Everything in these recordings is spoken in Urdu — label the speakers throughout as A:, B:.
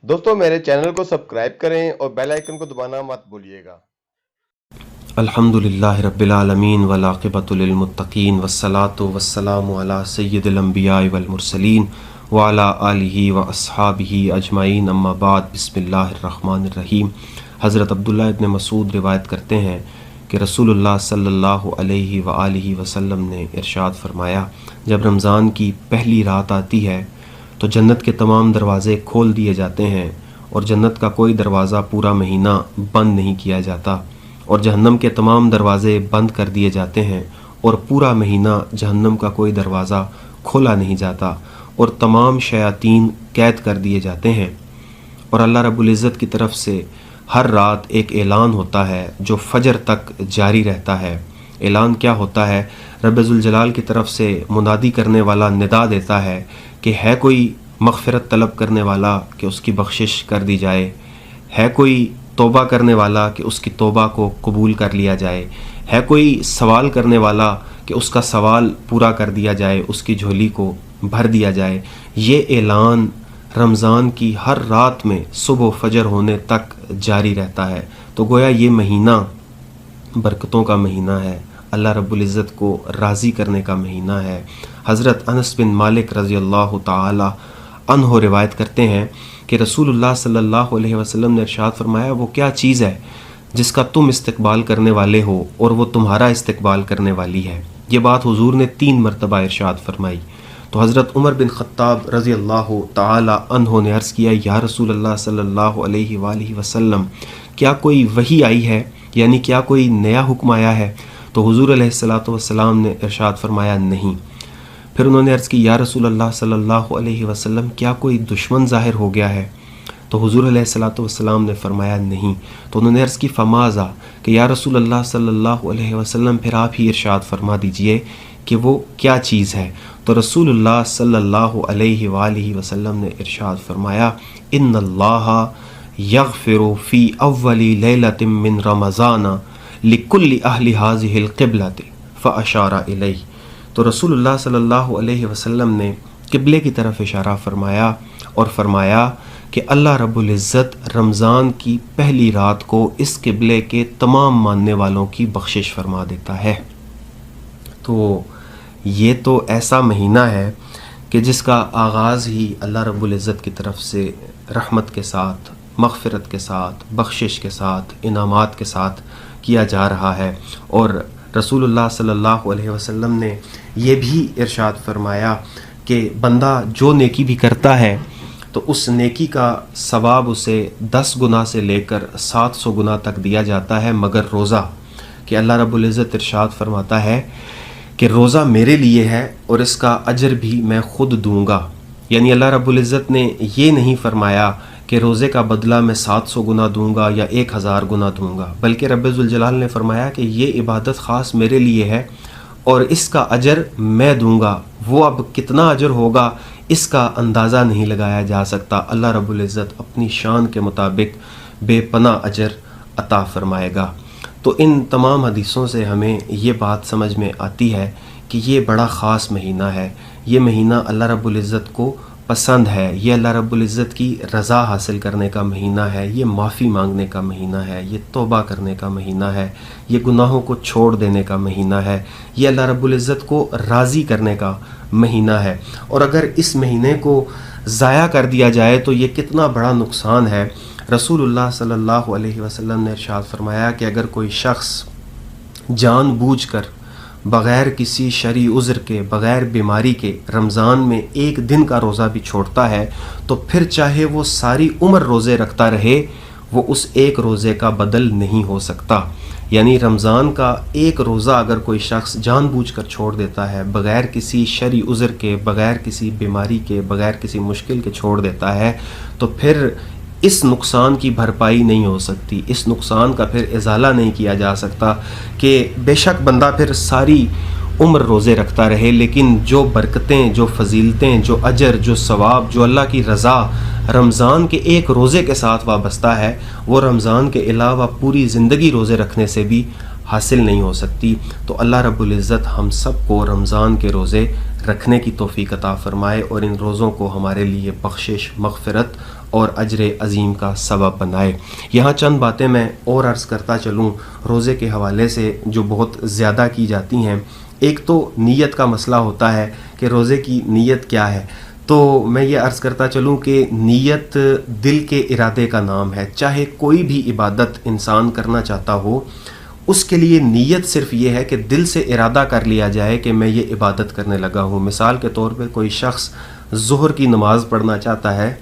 A: دوستو میرے چینل کو سبسکرائب کریں اور بیل آئیکن کو دبانا مت بھولیے گا۔
B: الحمدللہ رب العالمین والعاقبۃ للمتقین والصلاة والسلام علی سید الانبیاء والمرسلین وعلی آلہ واصحابہ اجمعین، اما بعد، بسم اللہ الرحمن الرحیم۔ حضرت عبداللہ ابن مسعود روایت کرتے ہیں کہ رسول اللہ صلی اللہ علیہ وآلہ وسلم نے ارشاد فرمایا، جب رمضان کی پہلی رات آتی ہے تو جنت کے تمام دروازے کھول دیے جاتے ہیں اور جنت کا کوئی دروازہ پورا مہینہ بند نہیں کیا جاتا، اور جہنم کے تمام دروازے بند کر دیے جاتے ہیں اور پورا مہینہ جہنم کا کوئی دروازہ کھولا نہیں جاتا، اور تمام شیاطین قید کر دیے جاتے ہیں، اور اللہ رب العزت کی طرف سے ہر رات ایک اعلان ہوتا ہے جو فجر تک جاری رہتا ہے۔ اعلان کیا ہوتا ہے؟ رب ذوالجلال کی طرف سے منادی کرنے والا ندا دیتا ہے کہ ہے کوئی مغفرت طلب کرنے والا کہ اس کی بخشش کر دی جائے، ہے کوئی توبہ کرنے والا کہ اس کی توبہ کو قبول کر لیا جائے، ہے کوئی سوال کرنے والا کہ اس کا سوال پورا کر دیا جائے، اس کی جھولی کو بھر دیا جائے۔ یہ اعلان رمضان کی ہر رات میں صبح و فجر ہونے تک جاری رہتا ہے۔ تو گویا یہ مہینہ برکتوں کا مہینہ ہے، اللہ رب العزت کو راضی کرنے کا مہینہ ہے۔ حضرت انس بن مالک رضی اللہ تعالی عنہ روایت کرتے ہیں کہ رسول اللہ صلی اللہ علیہ وسلم نے ارشاد فرمایا، وہ کیا چیز ہے جس کا تم استقبال کرنے والے ہو اور وہ تمہارا استقبال کرنے والی ہے؟ یہ بات حضور نے 3 مرتبہ ارشاد فرمائی۔ تو حضرت عمر بن خطاب رضی اللہ تعالی عنہ نے عرض کیا، یا رسول اللہ صلی اللہ علیہ وآلہ وسلم، کیا کوئی وحی آئی ہے، یعنی کیا کوئی نیا حکم آیا ہے؟ تو حضور علیہ الصلاۃ والسلام نے ارشاد فرمایا، نہیں۔ پھر انہوں نے عرض کی، یا رسول اللہ صلی اللہ علیہ وسلم، کیا کوئی دشمن ظاہر ہو گیا ہے؟ تو حضور علیہ الصلاۃ والسلام نے فرمایا، نہیں۔ تو انہوں نے عرض کی، فماذا، کہ یا رسول اللہ صلی اللہ علیہ وسلم پھر آپ ہی ارشاد فرما دیجئے کہ وہ کیا چیز ہے۔ تو رسول اللہ صلی اللہ علیہ وآلہ وسلم نے ارشاد فرمایا، ان اللہ یغفر فی اول لیلۃ من رمضان لکل اہل ہذہ القبلۃ فاشار الیہ۔ تو رسول اللہ صلی اللہ علیہ وسلم نے قبلے کی طرف اشارہ فرمایا اور فرمایا کہ اللہ رب العزت رمضان کی پہلی رات کو اس قبلے کے تمام ماننے والوں کی بخشش فرما دیتا ہے۔ تو یہ تو ایسا مہینہ ہے کہ جس کا آغاز ہی اللہ رب العزت کی طرف سے رحمت کے ساتھ، مغفرت کے ساتھ، بخشش کے ساتھ، انعامات کے ساتھ کیا جا رہا ہے۔ اور رسول اللہ صلی اللہ علیہ وسلم نے یہ بھی ارشاد فرمایا کہ بندہ جو نیکی بھی کرتا ہے تو اس نیکی کا ثواب اسے 10 گنا سے لے کر 700 گنا تک دیا جاتا ہے، مگر روزہ، کہ اللہ رب العزت ارشاد فرماتا ہے کہ روزہ میرے لیے ہے اور اس کا اجر بھی میں خود دوں گا۔ یعنی اللہ رب العزت نے یہ نہیں فرمایا کہ روزے کا بدلہ میں 700 گنا دوں گا یا 1000 گنا دوں گا، بلکہ رب ذوالجلال نے فرمایا کہ یہ عبادت خاص میرے لیے ہے اور اس کا اجر میں دوں گا۔ وہ اب کتنا اجر ہوگا اس کا اندازہ نہیں لگایا جا سکتا۔ اللہ رب العزت اپنی شان کے مطابق بے پناہ اجر عطا فرمائے گا۔ تو ان تمام حدیثوں سے ہمیں یہ بات سمجھ میں آتی ہے کہ یہ بڑا خاص مہینہ ہے، یہ مہینہ اللہ رب العزت کو پسند ہے، یہ اللہ رب العزت کی رضا حاصل کرنے کا مہینہ ہے، یہ معافی مانگنے کا مہینہ ہے، یہ توبہ کرنے کا مہینہ ہے، یہ گناہوں کو چھوڑ دینے کا مہینہ ہے، یہ اللہ رب العزت کو راضی کرنے کا مہینہ ہے۔ اور اگر اس مہینے کو ضائع کر دیا جائے تو یہ کتنا بڑا نقصان ہے۔ رسول اللہ صلی اللہ علیہ وسلم نے ارشاد فرمایا کہ اگر کوئی شخص جان بوجھ کر بغیر کسی شرعی عذر کے، بغیر بیماری کے رمضان میں 1 دن کا روزہ بھی چھوڑتا ہے تو پھر چاہے وہ ساری عمر روزے رکھتا رہے، وہ اس 1 روزے کا بدل نہیں ہو سکتا۔ یعنی رمضان کا 1 روزہ اگر کوئی شخص جان بوجھ کر چھوڑ دیتا ہے، بغیر کسی شرعی عذر کے، بغیر کسی بیماری کے، بغیر کسی مشکل کے چھوڑ دیتا ہے، تو پھر اس نقصان کی بھرپائی نہیں ہو سکتی، اس نقصان کا پھر ازالہ نہیں کیا جا سکتا کہ بے شک بندہ پھر ساری عمر روزے رکھتا رہے، لیکن جو برکتیں، جو فضیلتیں، جو اجر، جو ثواب، جو اللہ کی رضا رمضان کے 1 روزے کے ساتھ وابستہ ہے، وہ رمضان کے علاوہ پوری زندگی روزے رکھنے سے بھی حاصل نہیں ہو سکتی۔ تو اللہ رب العزت ہم سب کو رمضان کے روزے رکھنے کی توفیق عطا فرمائے اور ان روزوں کو ہمارے لیے بخشش، مغفرت اور اجر عظیم کا سبب بنائے۔ یہاں چند باتیں میں اور عرض کرتا چلوں روزے کے حوالے سے جو بہت زیادہ کی جاتی ہیں۔ ایک تو نیت کا مسئلہ ہوتا ہے کہ روزے کی نیت کیا ہے، تو میں یہ عرض کرتا چلوں کہ نیت دل کے ارادے کا نام ہے۔ چاہے کوئی بھی عبادت انسان کرنا چاہتا ہو، اس کے لیے نیت صرف یہ ہے کہ دل سے ارادہ کر لیا جائے کہ میں یہ عبادت کرنے لگا ہوں۔ مثال کے طور پہ کوئی شخص ظہر کی نماز پڑھنا چاہتا ہے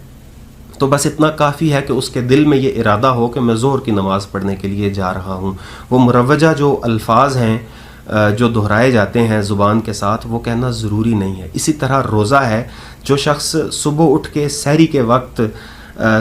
B: تو بس اتنا کافی ہے کہ اس کے دل میں یہ ارادہ ہو کہ میں ظہر کی نماز پڑھنے کے لیے جا رہا ہوں۔ وہ مروجہ جو الفاظ ہیں جو دہرائے جاتے ہیں زبان کے ساتھ، وہ کہنا ضروری نہیں ہے۔ اسی طرح روزہ ہے، جو شخص صبح اٹھ کے سحری کے وقت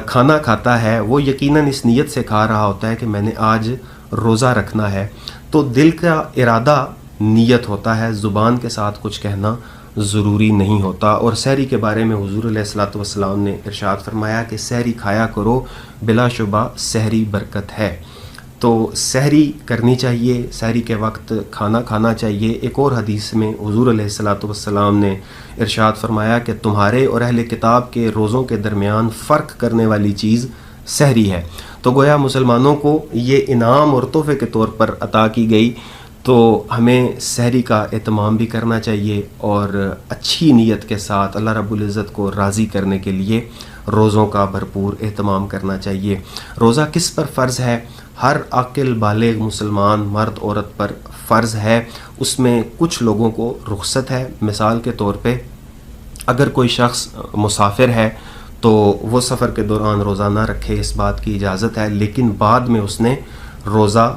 B: کھانا کھاتا ہے وہ یقیناً اس نیت سے کھا رہا ہوتا ہے کہ میں نے آج روزہ رکھنا ہے، تو دل کا ارادہ نیت ہوتا ہے، زبان کے ساتھ کچھ کہنا ضروری نہیں ہوتا۔ اور سحری کے بارے میں حضور علیہ الصلوۃ والسلام نے ارشاد فرمایا کہ سحری کھایا کرو، بلا شبہ سحری برکت ہے۔ تو سحری کرنی چاہیے، سحری کے وقت کھانا کھانا چاہیے۔ ایک اور حدیث میں حضور علیہ الصلوۃ والسلام نے ارشاد فرمایا کہ تمہارے اور اہل کتاب کے روزوں کے درمیان فرق کرنے والی چیز سحری ہے۔ تو گویا مسلمانوں کو یہ انعام اور تحفے کے طور پر عطا کی گئی، تو ہمیں سحری کا اہتمام بھی کرنا چاہیے اور اچھی نیت کے ساتھ اللہ رب العزت کو راضی کرنے کے لیے روزوں کا بھرپور اہتمام کرنا چاہیے۔ روزہ کس پر فرض ہے؟ ہر عاقل بالغ مسلمان مرد عورت پر فرض ہے۔ اس میں کچھ لوگوں کو رخصت ہے۔ مثال کے طور پہ اگر کوئی شخص مسافر ہے تو وہ سفر کے دوران روزہ نہ رکھے، اس بات کی اجازت ہے، لیکن بعد میں اس نے روزہ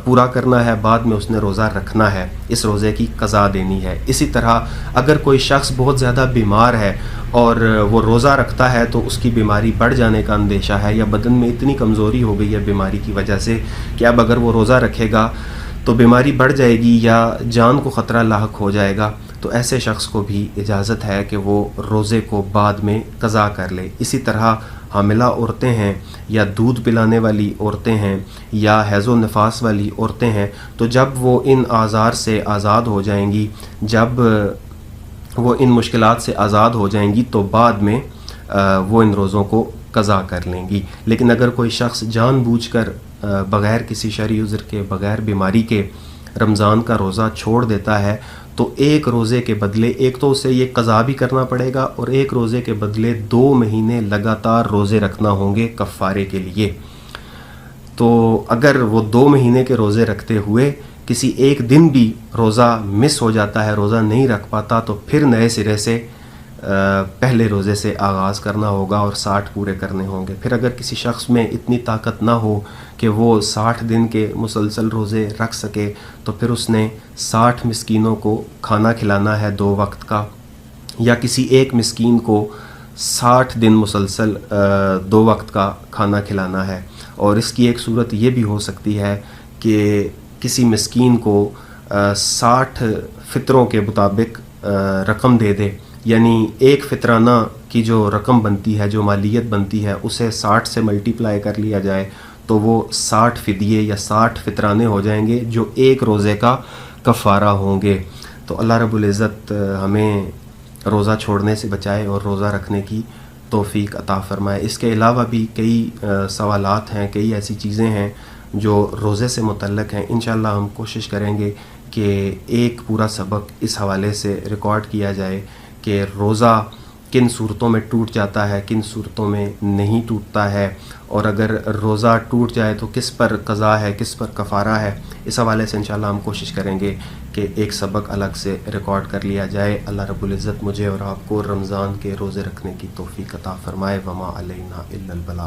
B: پورا کرنا ہے، بعد میں اس نے روزہ رکھنا ہے، اس روزے کی قضا دینی ہے۔ اسی طرح اگر کوئی شخص بہت زیادہ بیمار ہے اور وہ روزہ رکھتا ہے تو اس کی بیماری بڑھ جانے کا اندیشہ ہے، یا بدن میں اتنی کمزوری ہو گئی ہے بیماری کی وجہ سے کہ اب اگر وہ روزہ رکھے گا تو بیماری بڑھ جائے گی یا جان کو خطرہ لاحق ہو جائے گا، تو ایسے شخص کو بھی اجازت ہے کہ وہ روزے کو بعد میں قضا کر لے۔ اسی طرح حاملہ عورتیں ہیں یا دودھ پلانے والی عورتیں ہیں یا حیض و نفاس والی عورتیں ہیں، تو جب وہ ان آزار سے آزاد ہو جائیں گی، جب وہ ان مشکلات سے آزاد ہو جائیں گی تو بعد میں وہ ان روزوں کو قضا کر لیں گی۔ لیکن اگر کوئی شخص جان بوجھ کر بغیر کسی شرعی عذر کے، بغیر بیماری کے رمضان کا روزہ چھوڑ دیتا ہے تو ایک روزے کے بدلے، ایک تو اسے یہ قضا بھی کرنا پڑے گا اور ایک روزے کے بدلے 2 مہینے لگاتار روزے رکھنا ہوں گے کفارے کے لیے۔ تو اگر وہ 2 مہینے کے روزے رکھتے ہوئے کسی ایک دن بھی روزہ مس ہو جاتا ہے، روزہ نہیں رکھ پاتا، تو پھر نئے سرے سے پہلے روزے سے آغاز کرنا ہوگا اور 60 پورے کرنے ہوں گے۔ پھر اگر کسی شخص میں اتنی طاقت نہ ہو کہ وہ 60 دن کے مسلسل روزے رکھ سکے تو پھر اس نے 60 مسکینوں کو کھانا کھلانا ہے 2 وقت کا، یا کسی ایک مسکین کو 60 دن مسلسل 2 وقت کا کھانا کھلانا ہے۔ اور اس کی ایک صورت یہ بھی ہو سکتی ہے کہ کسی مسکین کو 60 فطروں کے مطابق رقم دے دے، یعنی ایک فطرانہ کی جو رقم بنتی ہے، جو مالیت بنتی ہے، اسے 60 سے ملٹیپلائی کر لیا جائے تو وہ 60 فدیے یا 60 فطرانے ہو جائیں گے جو ایک روزے کا کفارہ ہوں گے۔ تو اللہ رب العزت ہمیں روزہ چھوڑنے سے بچائے اور روزہ رکھنے کی توفیق عطا فرمائے۔ اس کے علاوہ بھی کئی سوالات ہیں، کئی ایسی چیزیں ہیں جو روزے سے متعلق ہیں۔ انشاءاللہ ہم کوشش کریں گے کہ ایک پورا سبق اس حوالے سے ریکارڈ کیا جائے کہ روزہ کن صورتوں میں ٹوٹ جاتا ہے، کن صورتوں میں نہیں ٹوٹتا ہے، اور اگر روزہ ٹوٹ جائے تو کس پر قضا ہے، کس پر کفارہ ہے۔ اس حوالے سے انشاءاللہ ہم کوشش کریں گے کہ ایک سبق الگ سے ریکارڈ کر لیا جائے۔ اللہ رب العزت مجھے اور آپ کو رمضان کے روزے رکھنے کی توفیق عطا فرمائے۔ وما علینا الا البلاغ۔